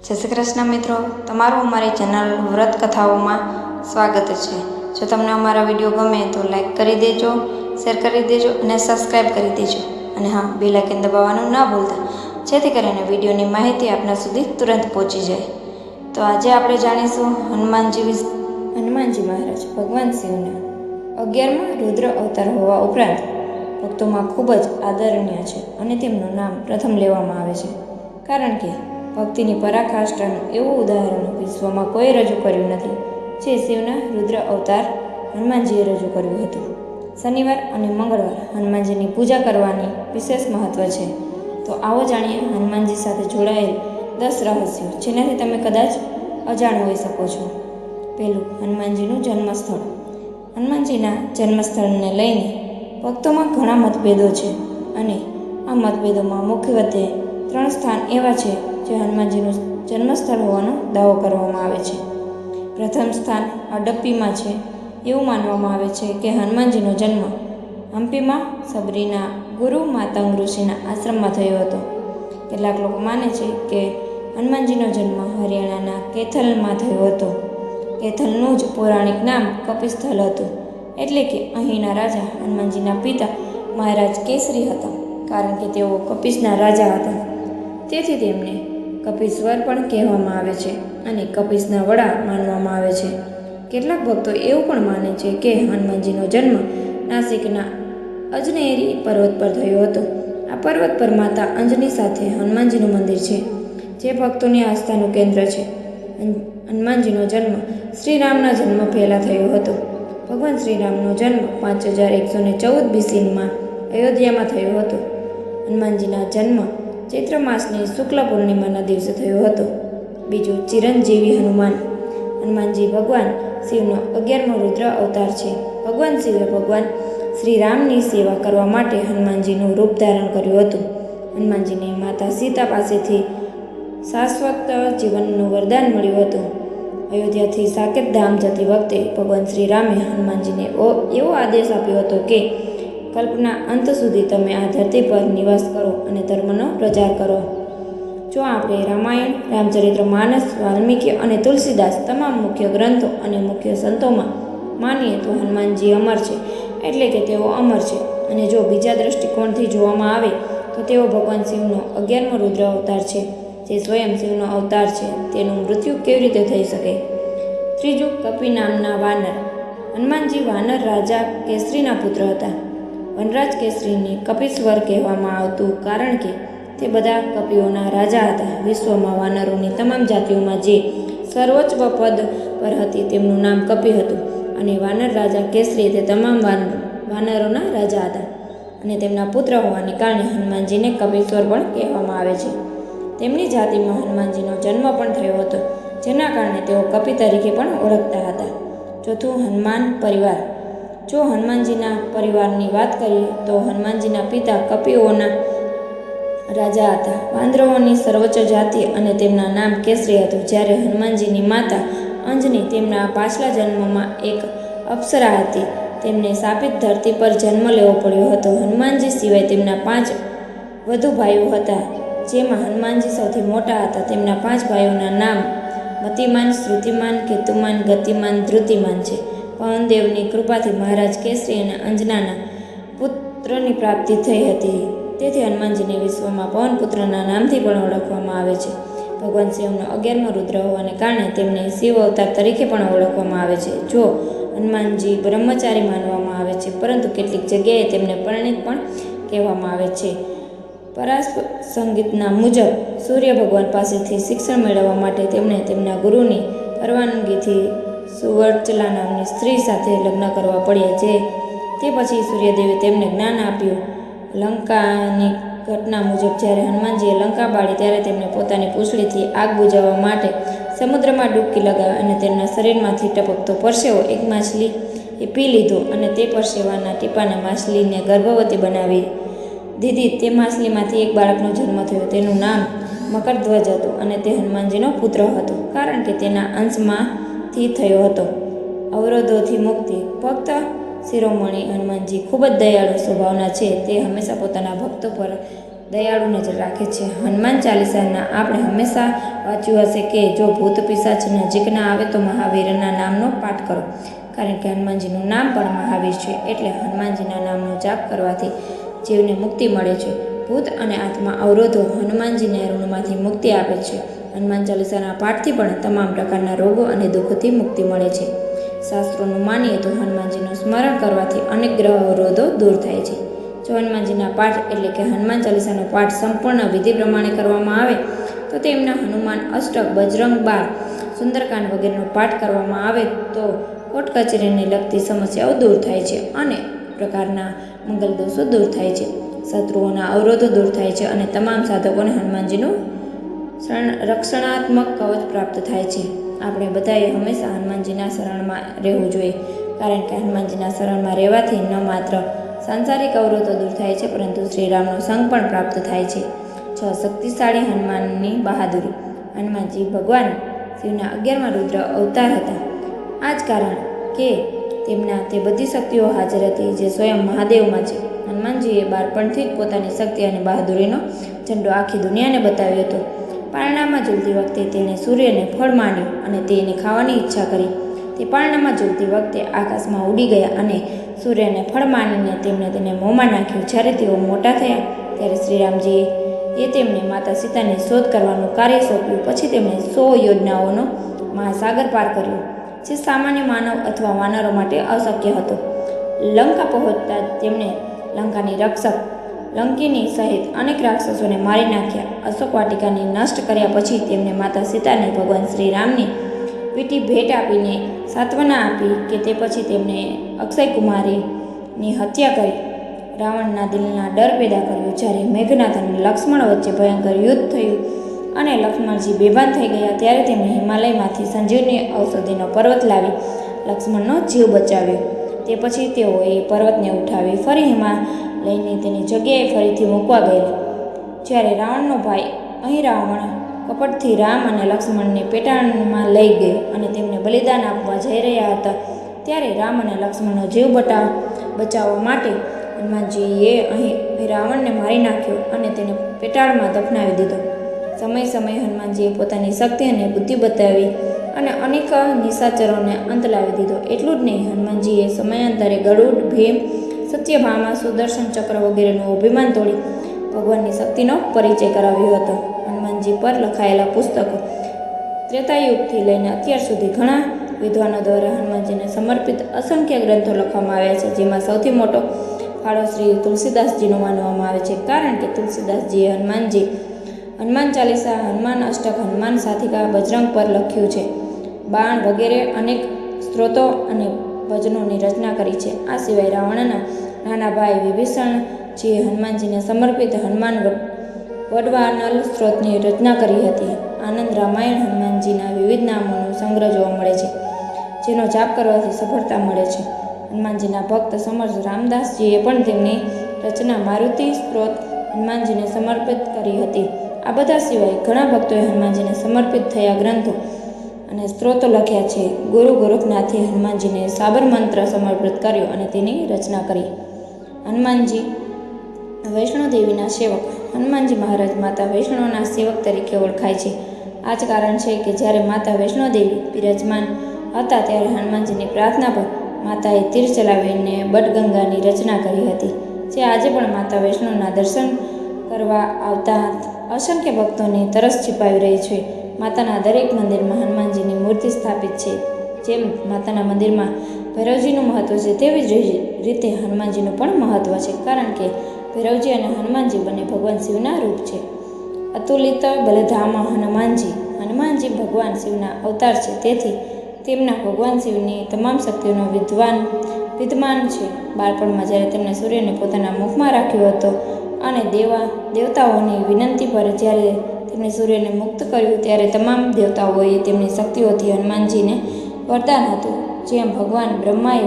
જય શ્રી કૃષ્ણ મિત્રો, તમારું અમારી ચેનલ વ્રત કથાઓમાં સ્વાગત છે। જો તમને અમારા વિડીયો ગમે તો લાઈક કરી દેજો, શેર કરી દેજો અને સબસ્ક્રાઈબ કરી દેજો। અને હા, બેલ આઇકન દબાવવાનું ન ભૂલતા, જેથી કરીને વિડીયોની માહિતી આપના સુધી તુરંત પહોંચી જાય। તો આજે આપણે જાણીશું હનુમાનજી મહારાજ ભગવાન શિવના 11મા રુદ્ર અવતાર હોવા ઉપરાંત ભક્તોમાં ખૂબ જ આદરણીય છે અને તેમનું નામ પ્રથમ લેવામાં આવે છે, કારણ કે ભક્તિની પરાકાષ્ઠાનું એવું ઉદાહરણ વિશ્વમાં કોઈ રજૂ કર્યું નથી, જે શિવના રુદ્ર અવતાર હનુમાનજીએ રજૂ કર્યું હતું। શનિવાર અને મંગળવાર હનુમાનજીની પૂજા કરવાની વિશેષ મહત્વ છે। તો આવો જાણીએ હનુમાનજી સાથે જોડાયેલ 10 રહસ્યો, જેનાથી તમે કદાચ અજાણ હોઈ શકો છો। પહેલું, હનુમાનજીનું જન્મસ્થળ। હનુમાનજીના જન્મસ્થળને લઈને ભક્તોમાં ઘણા મતભેદો છે અને આ મતભેદોમાં મુખ્યત્વે 3 સ્થાન એવા છે જે હનુમાનજીનું જન્મસ્થળ હોવાનો દાવો કરવામાં આવે છે। પ્રથમ સ્થાન અડપ્પીમાં છે। એવું માનવામાં આવે છે કે હનુમાનજીનો જન્મ હમ્પીમાં સબરીના ગુરુ માતંગ ઋષિના આશ્રમમાં થયો હતો। કેટલાક લોકો માને છે કે હનુમાનજીનો જન્મ હરિયાણાના કૈથલમાં થયો હતો। કૈથલનું જ પૌરાણિક નામ કપિસ્થલ હતું, એટલે કે અહીંના રાજા હનુમાનજીના પિતા મહારાજ કેસરી હતા, કારણ કે તેઓ કપિસના રાજા હતા, તેથી તેમને કપિશ્વર પણ કહેવામાં આવે છે અને કપિસના વડા માનવામાં આવે છે। કેટલાક ભક્તો એવું પણ માને છે કે હનુમાનજીનો જન્મ નાસિકના અજનેરી પર્વત પર થયો હતો। આ પર્વત પર માતા અંજની સાથે હનુમાનજીનું મંદિર છે, જે ભક્તોની આસ્થાનું કેન્દ્ર છે। હનુમાનજીનો જન્મ શ્રીરામના જન્મ પહેલાં થયો હતો। ભગવાન શ્રીરામનો જન્મ 5114 BC અયોધ્યામાં થયો હતો। હનુમાનજીના જન્મ ચૈત્ર માસની શુક્લ પૂર્ણિમાના દિવસે થયો હતો। બીજું, ચિરંજીવી હનુમાન। હનુમાનજી ભગવાન શિવનો 11મો રુદ્ર અવતાર છે। ભગવાન શિવે ભગવાન શ્રીરામની સેવા કરવા માટે હનુમાનજીનું રૂપ ધારણ કર્યું હતું। હનુમાનજીને માતા સીતા પાસેથી શાશ્વત જીવનનું વરદાન મળ્યું હતું। અયોધ્યાથી સાકેત ધામ જતી વખતે ભગવાન શ્રીરામે હનુમાનજીને એવો આદેશ આપ્યો હતો કે કલ્પના અંત સુધી તમે આ ધરતી પર નિવાસ કરો અને ધર્મનો પ્રચાર કરો। જો આપણે રામાયણ, રામચરિત્ર માનસ, વાલ્મીકી અને તુલસીદાસ તમામ મુખ્ય ગ્રંથો અને મુખ્ય સંતોમાં માનીએ તો હનુમાનજી અમર છે, એટલે કે તેઓ અમર છે। અને જો બીજા દૃષ્ટિકોણથી જોવામાં આવે તો તેઓ ભગવાન શિવનો 11મો રુદ્ર અવતાર છે, જે સ્વયં શિવનો અવતાર છે। તેનું મૃત્યુ કેવી રીતે થઈ શકે? ત્રીજું, કપિ નામના વાનર। હનુમાનજી વાનર રાજા કેસરીના પુત્ર હતા। વનરાજ કેસરીને કપિશ્વર કહેવામાં આવતું, કારણ કે તે બધા કપિઓના રાજા હતા। વિશ્વમાં વાનરોની તમામ જાતિઓમાં જે સર્વોચ્ચ પદ પર હતી તેમનું નામ કપિ હતું, અને વાનર રાજા કેસરી તે તમામ વાનરોના રાજા હતા, અને તેમના પુત્ર હોવાને કારણે હનુમાનજીને કપિશ્વર પણ કહેવામાં આવે છે। તેમની જાતિમાં હનુમાનજીનો જન્મ પણ થયો હતો, જેના કારણે તેઓ કપિ તરીકે પણ ઓળખતા હતા। ચોથું, હનુમાન પરિવાર। જો હનુમાનજીના પરિવારની વાત કરીએ તો હનુમાનજીના પિતા કપિઓના રાજા હતા। વાંદરોની સર્વોચ્ચ જાતિ અને તેમના નામ કેસરી હતું। જ્યારે હનુમાનજીની માતા અંજની તેમના પાછલા જન્મમાં એક અપ્સરા હતી, તેમને શાપિત ધરતી પર જન્મ લેવો પડ્યો હતો। હનુમાનજી સિવાય તેમના 5 વધુ ભાઈઓ હતા, જેમાં હનુમાનજી સૌથી મોટા હતા। તેમના 5 ભાઈઓના નામ મતિમાન, શ્રુતિમાન, કેતુમાન, ગતિમાન, ધૃતિમાન છે। પવનદેવની કૃપાથી મહારાજ કેસરી અને અંજનાના પુત્રની પ્રાપ્તિ થઈ હતી, તેથી હનુમાનજીને વિશ્વમાં પવનપુત્રના નામથી પણ ઓળખવામાં આવે છે। ભગવાન શિવનો 11મો રુદ્ર હોવાને કારણે તેમને શિવ અવતાર તરીકે પણ ઓળખવામાં આવે છે। જો હનુમાનજી બ્રહ્મચારી માનવામાં આવે છે, પરંતુ કેટલીક જગ્યાએ તેમને પરિણીત પણ કહેવામાં આવે છે। પરાશર સંગીતના મુજબ સૂર્ય ભગવાન પાસેથી શિક્ષણ મેળવવા માટે તેમણે તેમના ગુરુની પરવાનગીથી સુવર્ચલા નામની સ્ત્રી સાથે લગ્ન કરવા પડ્યા। તે પછી સૂર્યદેવે તેમને જ્ઞાન આપ્યું। લંકાની ઘટના મુજબ જ્યારે હનુમાનજીએ લંકા બાળી ત્યારે તેમણે પોતાની પૂંછડીથી આગ બુઝાવવા માટે સમુદ્રમાં ડૂબકી લગાવી અને તેમના શરીરમાંથી ટપકતો પરસેવો એક માછલીએ પી લીધો, અને તે પરસેવાના ટીપાને માછલીને ગર્ભવતી બનાવી દીધી। તે માછલીમાંથી એક બાળકનો જન્મ થયો। તેનું નામ મકરધ્વજ હતું, અને તે હનુમાનજીનો પુત્ર હતો, કારણ કે તેના અંશમાંથી થયો હતો। અવરોધોથી મુક્તિ। ભક્ત શિરોમણી હનુમાનજી ખૂબ જ દયાળુ સ્વભાવના છે। તે હંમેશા પોતાના ભક્તો પર દયાળુ નજર રાખે છે. હનુમાન ચાલીસાના આપણે હંમેશા વાંચ્યું હશે કે જો ભૂત પિશાચ નજીકના આવે તો મહાવીરના નામનો પાઠ કરો, કારણ કે હનુમાનજીનું નામ પણ મહાવીર છે. એટલે હનુમાનજીના નામનો જાપ કરવાથી જીવને મુક્તિ મળે છે. ભૂત અને આત્મા અવરોધો હનુમાનજીને ઋણમાંથી મુક્તિ આપે છે. હનુમાન ચાલીસાના પાઠથી પણ તમામ પ્રકારના રોગો અને દુઃખોથી મુક્તિ મળે છે. શાસ્ત્રોનું માનીએ તો હનુમાનજીનું સ્મરણ કરવાથી અનેક ગ્રહ અવરોધો દૂર થાય છે. જો હનુમાનજીના પાઠ એટલે કે હનુમાન ચાલીસાનો પાઠ સંપૂર્ણ વિધિ પ્રમાણે કરવામાં આવે તો તેમના હનુમાન અષ્ટક, બજરંગ બાણ, સુંદરકાંડ વગેરેનો પાઠ કરવામાં આવે તો કોર્ટ કચેરીને લગતી સમસ્યાઓ દૂર થાય છે. અનેક પ્રકારના મંગલ દોષો દૂર થાય છે. શત્રુઓના અવરોધો દૂર થાય છે અને તમામ સાધકોને હનુમાનજીનું રક્ષણાત્મક કવચ પ્રાપ્ત થાય છે. આપણે બધાએ હંમેશા હનુમાનજીના શરણમાં રહેવું જોઈએ, કારણ કે હનુમાનજીના શરણમાં રહેવાથી ન માત્ર સાંસારિક અવરોધો દૂર થાય છે પરંતુ શ્રીરામનો સંગ પણ પ્રાપ્ત થાય છે. 6. શક્તિશાળી હનુમાનની બહાદુરી. હનુમાનજી ભગવાન શિવના 11મા રુદ્ર અવતાર હતા. આ જ કારણ કે તેમના તે બધી શક્તિઓ હાજર હતી જે સ્વયં મહાદેવમાં છે. હનુમાનજીએ બાળપણથી જ પોતાની શક્તિ અને બહાદુરીનો ઝંડો આખી દુનિયાને બતાવ્યો હતો. પારણામાં ઝૂલતી વખતે તેણે સૂર્યને ફળ માંડ્યું અને તેને ખાવાની ઈચ્છા કરી. તે પારણામાં ઝૂલતી વખતે આકાશમાં ઉડી ગયા અને સૂર્યને ફળ માંડીને તેમણે તેને મોંમાં નાખ્યું. જ્યારે તેઓ મોટા થયા ત્યારે શ્રીરામજીએ તેમને માતા સીતાની શોધ કરવાનું કાર્ય સોંપ્યું. પછી તેમણે 100 યોજનાઓનો મહાસાગર પાર કર્યો, જે સામાન્ય માનવ અથવા વાનરો માટે અશક્ય હતો. લંકા પહોંચતા તેમણે લંકાની રક્ષક લંકિની સહિત અનેક રાક્ષસોને મારી નાખ્યા. અશોક વાટિકાને નષ્ટ કર્યા પછી તેમણે માતા સીતાને ભગવાન શ્રીરામની વીંટી ભેટ આપીને સાંત્વના આપી કે તે પછી તેમણે અક્ષય કુમારીની હત્યા કરી રાવણના દિલના ડર પેદા કર્યો. જ્યારે મેઘનાથ અને લક્ષ્મણ વચ્ચે ભયંકર યુદ્ધ થયું અને લક્ષ્મણજી બેભાન થઈ ગયા ત્યારે તેમણે હિમાલયમાંથી સંજીવની ઔષધિનો પર્વત લાવી લક્ષ્મણનો જીવ બચાવ્યો. તે પછી તેઓએ પર્વતને ઉઠાવી ફરી હિમાલયની તેની જગ્યાએ ફરીથી મૂકવા ગયેલા. જ્યારે રાવણનો ભાઈ અહીં રાવણ કપટથી રામ અને લક્ષ્મણને પેટાળમાં લઈ ગયો અને તેમને બલિદાન આપવા જઈ રહ્યા હતા ત્યારે રામ અને લક્ષ્મણનો જીવ બચાવવા માટે હનુમાનજીએ અહીં રાવણને મારી નાખ્યો અને તેને પેટાળમાં દફનાવી દીધો. સમયે હનુમાનજીએ પોતાની શક્તિ અને બુદ્ધિ બતાવી અને અનેક નિશાચરોને અંત લાવી દીધો. એટલું જ નહીં, હનુમાનજીએ સમયાંતરે ગરુડ, ભીમ, સત્યભામા, સુદર્શન ચક્ર વગેરેનું અભિમાન તોડી ભગવાનની શક્તિનો પરિચય કરાવ્યો હતો. હનુમાનજી પર લખાયેલા પુસ્તકો ત્રેતાયુગથી લઈને અત્યાર સુધી ઘણા વિદ્વાનો દ્વારા હનુમાનજીને સમર્પિત અસંખ્ય ગ્રંથો લખવામાં આવ્યા છે, જેમાં સૌથી મોટો ફાળો શ્રી તુલસીદાસજીનો માનવામાં આવે છે, કારણ કે તુલસીદાસજીએ હનુમાન ચાલીસા, હનુમાન અષ્ટક, હનુમાન સાથિકા, બજરંગ પર લખ્યું છે. બાણ વગેરે અનેક સ્ત્રોતો અને ભજનોની રચના કરી છે. આ સિવાય રાવણના નાના ભાઈ વિભીષણજીએ હનુમાનજીને સમર્પિત હનુમાન વડવાનલ સ્ત્રોતની રચના કરી હતી. આનંદ રામાયણ હનુમાનજીના વિવિધ નામોનો સંગ્રહ જોવા મળે છે, જેનો જાપ કરવાથી સફળતા મળે છે. હનુમાનજીના ભક્ત સમર્થ રામદાસજીએ પણ તેમની રચના મારુતિ સ્ત્રોત હનુમાનજીને સમર્પિત કરી હતી. આ બધા સિવાય ઘણા ભક્તોએ હનુમાનજીને સમર્પિત થયા ગ્રંથો અને સ્ત્રોતો લખ્યા છે. ગુરુ ગોરખનાથે હનુમાનજીને સાબર મંત્ર સમર્પિત કર્યો અને તેની રચના કરી. હનુમાનજી વૈષ્ણોદેવીના સેવક. હનુમાનજી મહારાજ માતા વૈષ્ણવના સેવક તરીકે ઓળખાય છે. આ જ કારણ છે કે જ્યારે માતા વૈષ્ણોદેવી બિરાજમાન હતા ત્યારે હનુમાનજીની પ્રાર્થના પર માતાએ તીર ચલાવીને બટગંગાની રચના કરી હતી, જે આજે પણ માતા વૈષ્ણવના દર્શન કરવા આવતા અસંખ્ય ભક્તોની તરસ છીપાવી રહી છે. માતાના દરેક મંદિરમાં હનુમાનજીની મૂર્તિ સ્થાપિત છે. જેમ માતાના મંદિરમાં ભૈરવજીનું મહત્વ છે, તેવી જ રીતે હનુમાનજીનું પણ મહત્વ છે, કારણ કે ભૈરવજી અને હનુમાનજી બંને ભગવાન શિવના રૂપ છે. અતુલિત બલધામ હનુમાનજી. હનુમાનજી ભગવાન શિવના અવતાર છે, તેથી તેમના ભગવાન શિવની તમામ શક્તિઓનો વિદ્યમાન છે. બાળપણમાં જ્યારે તેમણે સૂર્યને પોતાના મુખમાં રાખ્યો હતો અને દેવતાઓની વિનંતી પર જ્યારે તેમણે સૂર્યને મુક્ત કર્યું ત્યારે તમામ દેવતાઓએ તેમની શક્તિઓથી હનુમાનજીને વરદાન હતું. જેમ ભગવાન બ્રહ્માએ